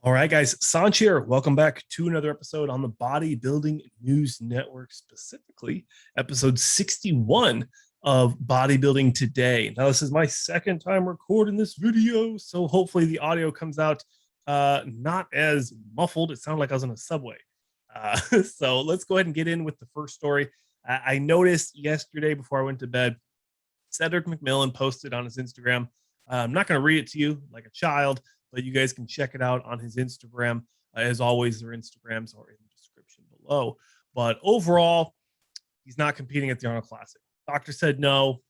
All right, guys, Sanch here. Welcome back to another episode on the Bodybuilding News Network, specifically episode 61 of Bodybuilding Today. Now, this is my second time recording this video, so hopefully the audio comes out not as muffled. It sounded like I was in a subway. So let's go ahead and get in with the first story. I noticed yesterday before I went to bed, Cedric McMillan posted on his Instagram. I'm not going to read it to you like a child, but you guys can check it out on his Instagram. As always, their Instagrams are in the description below. But overall, he's not competing at the Arnold Classic. Doctor said no.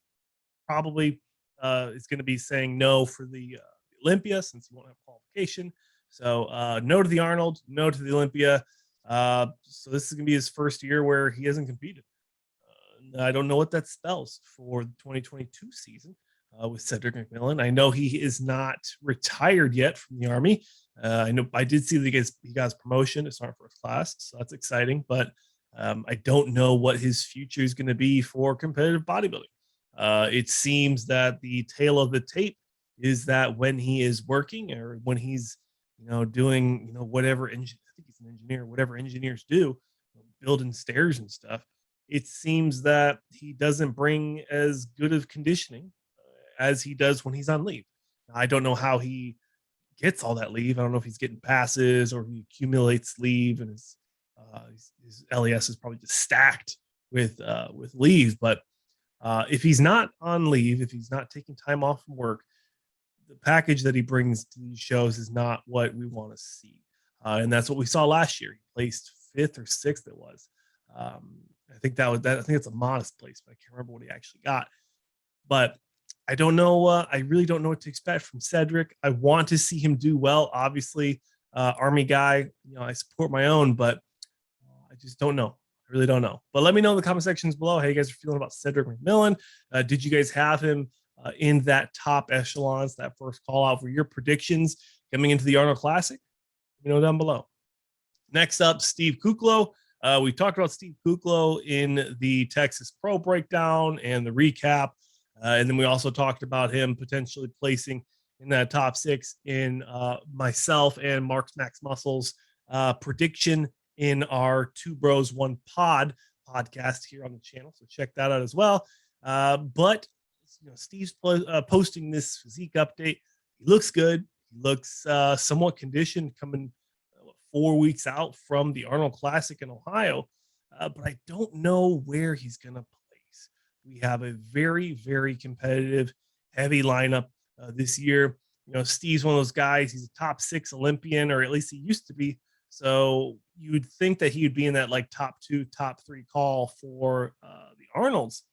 Probably is going to be saying no for the Olympia since he won't have qualification. So no to the Arnold, no to the Olympia. So this is going to be his first year where he hasn't competed. I don't know what that spells for the 2022 season with Cedric McMillan. I know he is not retired yet from the Army. I know I did see that he got his promotion to Sergeant First Class, so that's exciting. But I don't know what his future is going to be for competitive bodybuilding. It seems that the tail of the tape is that when he is working or when he's doing whatever I think he's an engineer, whatever engineers do, building stairs and stuff, it seems that he doesn't bring as good of conditioning as he does when he's on leave. I don't know how he gets all that leave. I don't know if he's getting passes or he accumulates leave, and his LES is probably just stacked with leave. But if he's not on leave, if he's not taking time off from work, the package that he brings to these shows is not what we want to see, and that's what we saw last year. He placed fifth or sixth. It was. I think that was that. I think it's a modest place, but I can't remember what he actually got. But I don't know. I really don't know what to expect from Cedric. I want to see him do well. Obviously, Army guy. I support my own, but I just don't know. I really don't know. But let me know in the comment sections below how you guys are feeling about Cedric McMillan. Did you guys have him in that top echelons, that first call out for your predictions coming into the Arnold Classic? Let me know down below. Next up, Steve Kuclo. We talked about Steve Kuclo in the Texas Pro breakdown and the recap. And then we also talked about him potentially placing in that top six in myself and Mark's Max Muscles prediction in our Two Bros One podcast here on the channel. So check that out as well. But Steve's posting this physique update. He looks good. He looks somewhat conditioned coming 4 weeks out from the Arnold Classic in Ohio. But I don't know where he's going to place. We have a very, very competitive, heavy lineup this year. Steve's one of those guys. He's a top 6 Olympian, or at least he used to be. So you would think that he would be in that like top 2, top 3 call for the Arnolds.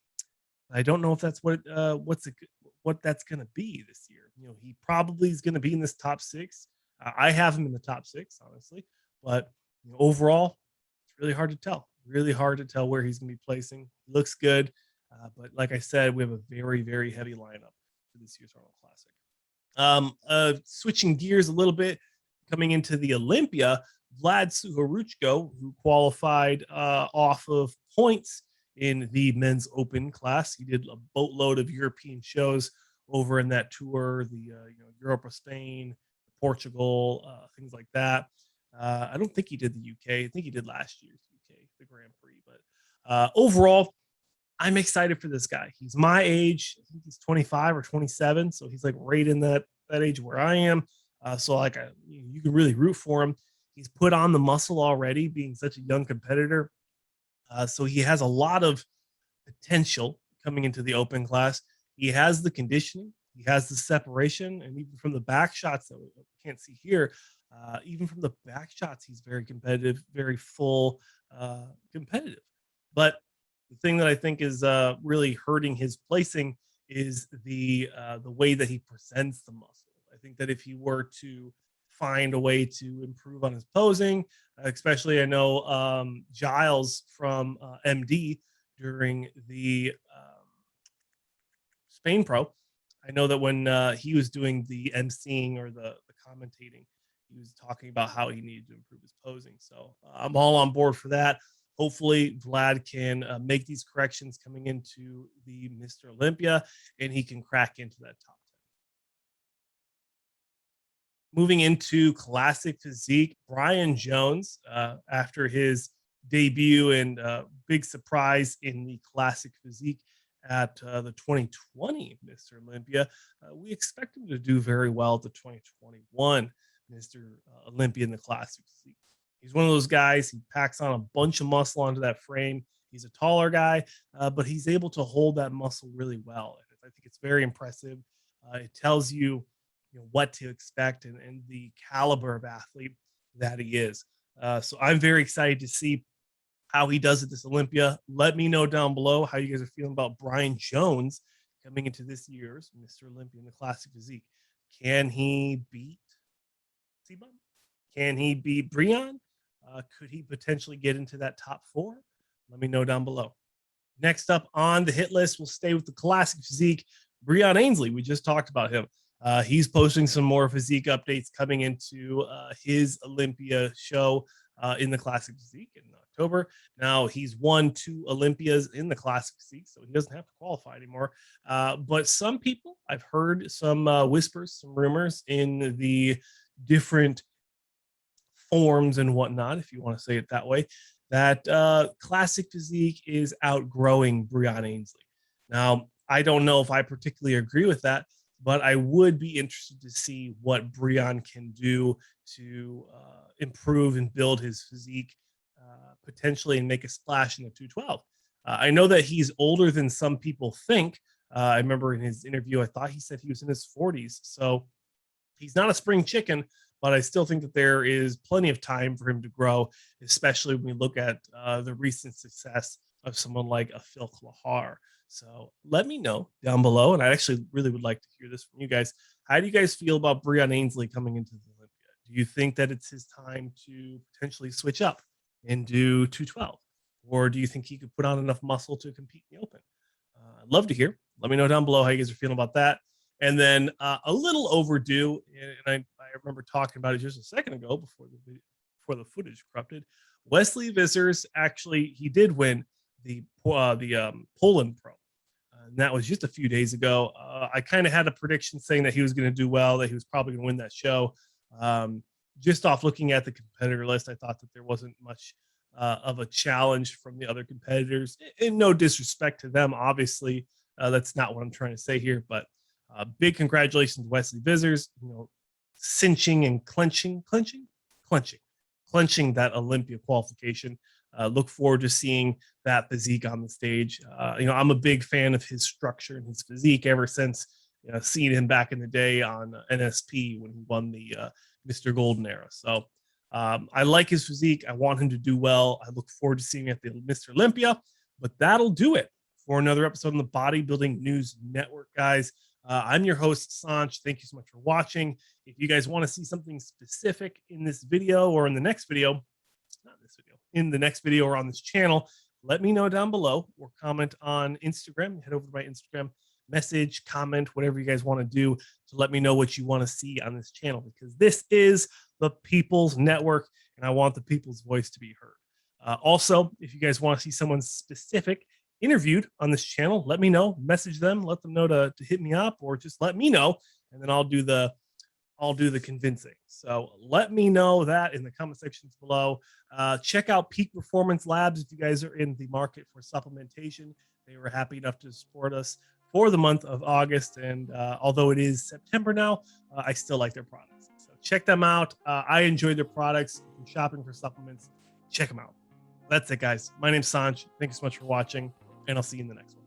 I don't know if that's what that's going to be this year. He probably is going to be in this top 6. I have him in the top 6, honestly, but overall, it's really hard to tell. Really hard to tell where he's going to be placing. He looks good, but like I said, we have a very, very heavy lineup for this year's Arnold Classic. Switching gears a little bit, coming into the Olympia, Vlad Tsukoruchiko, who qualified off of points in the men's open class. He did a boatload of European shows over in that tour, the Europe or Spain, Portugal, things like that. I don't think he did the UK. I think he did last year's UK, the Grand Prix. But overall, I'm excited for this guy. He's my age. I think he's 25 or 27. So he's like right in that age where I am. So like you can really root for him. He's put on the muscle already, being such a young competitor. So he has a lot of potential coming into the open class. He has the conditioning. He has the separation, and even from the back shots that we can't see here, even from the back shots, he's very competitive, very full, competitive. But the thing that I think is really hurting his placing is the way that he presents the muscle. I think that if he were to find a way to improve on his posing, especially I know Giles from MD during the Spain Pro. I know that when he was doing the emceeing or the commentating, he was talking about how he needed to improve his posing. So I'm all on board for that. Hopefully, Vlad can make these corrections coming into the Mr. Olympia, and he can crack into that top Moving into classic physique, Breon Jones, after his debut and big surprise in the classic physique at the 2020 Mr. Olympia, we expect him to do very well at the 2021 Mr. Olympia in the classic physique. He's one of those guys, he packs on a bunch of muscle onto that frame. He's a taller guy, but he's able to hold that muscle really well. And I think it's very impressive. It tells you what to expect and the caliber of athlete that he is. So I'm very excited to see how he does at this Olympia. Let me know down below how you guys are feeling about Breon Jones coming into this year's Mr. Olympia in the classic physique. Can he beat C-Bum? Can he beat Breon? Could he potentially get into that top four? Let me know down below. Next up on the hit list, we'll stay with the classic physique. Breon Ansley, we just talked about him. He's posting some more physique updates coming into his Olympia show in the classic physique in October. Now he's won 2 Olympias in the classic physique, so he doesn't have to qualify anymore. But some people, I've heard some whispers, some rumors in the different forms and whatnot, if you want to say it that way, that classic physique is outgrowing Breon Ansley. Now, I don't know if I particularly agree with that, but I would be interested to see what Breon can do to improve and build his physique potentially and make a splash in the 212. I know that he's older than some people think. I remember in his interview, I thought he said he was in his 40s. So he's not a spring chicken, but I still think that there is plenty of time for him to grow, especially when we look at the recent success of someone like a Phil Klahar. So let me know down below, and I actually really would like to hear this from you guys. How do you guys feel about Breon Ansley coming into the Olympia? Do you think that it's his time to potentially switch up and do 212? Or do you think he could put on enough muscle to compete in the open? I'd love to hear. Let me know down below how you guys are feeling about that. And then a little overdue, and I remember talking about it just a second ago before the footage corrupted. Wesley Visitors, actually, he did win the Poland Pro. And that was just a few days ago. I kind of had a prediction saying that he was going to do well, that he was probably going to win that show. Just off looking at the competitor list, I thought that there wasn't much of a challenge from the other competitors. And no disrespect to them, obviously. That's not what I'm trying to say here, but big congratulations, Wesley Visitors. Cinching and clenching that Olympia qualification. Look forward to seeing that physique on the stage. I'm a big fan of his structure and his physique ever since seeing him back in the day on NSP when he won the Mr. Golden era. So I like his physique. I want him to do well. I look forward to seeing him at the Mr. Olympia. But that'll do it for another episode on the Bodybuilding News Network, guys. I'm your host, Sanch. Thank you so much for watching. If you guys want to see something specific in this video or in the next video, not this video, in the next video or on this channel, let me know down below or comment on Instagram. Head over to my Instagram, message, comment, whatever you guys want to do to let me know what you want to see on this channel, because this is the People's Network and I want the people's voice to be heard. Also, if you guys want to see someone specific interviewed on this channel, let me know, message them, let them know to hit me up, or just let me know, and then I'll do the convincing. So let me know that in the comment sections below. Check out Peak Performance Labs if you guys are in the market for supplementation. They were happy enough to support us for the month of August, and although it is September now, I still like their products. So check them out. I enjoy their products. If you're shopping for supplements, check them out. That's it, guys. My name's Sanch. Thank you so much for watching, and I'll see you in the next one.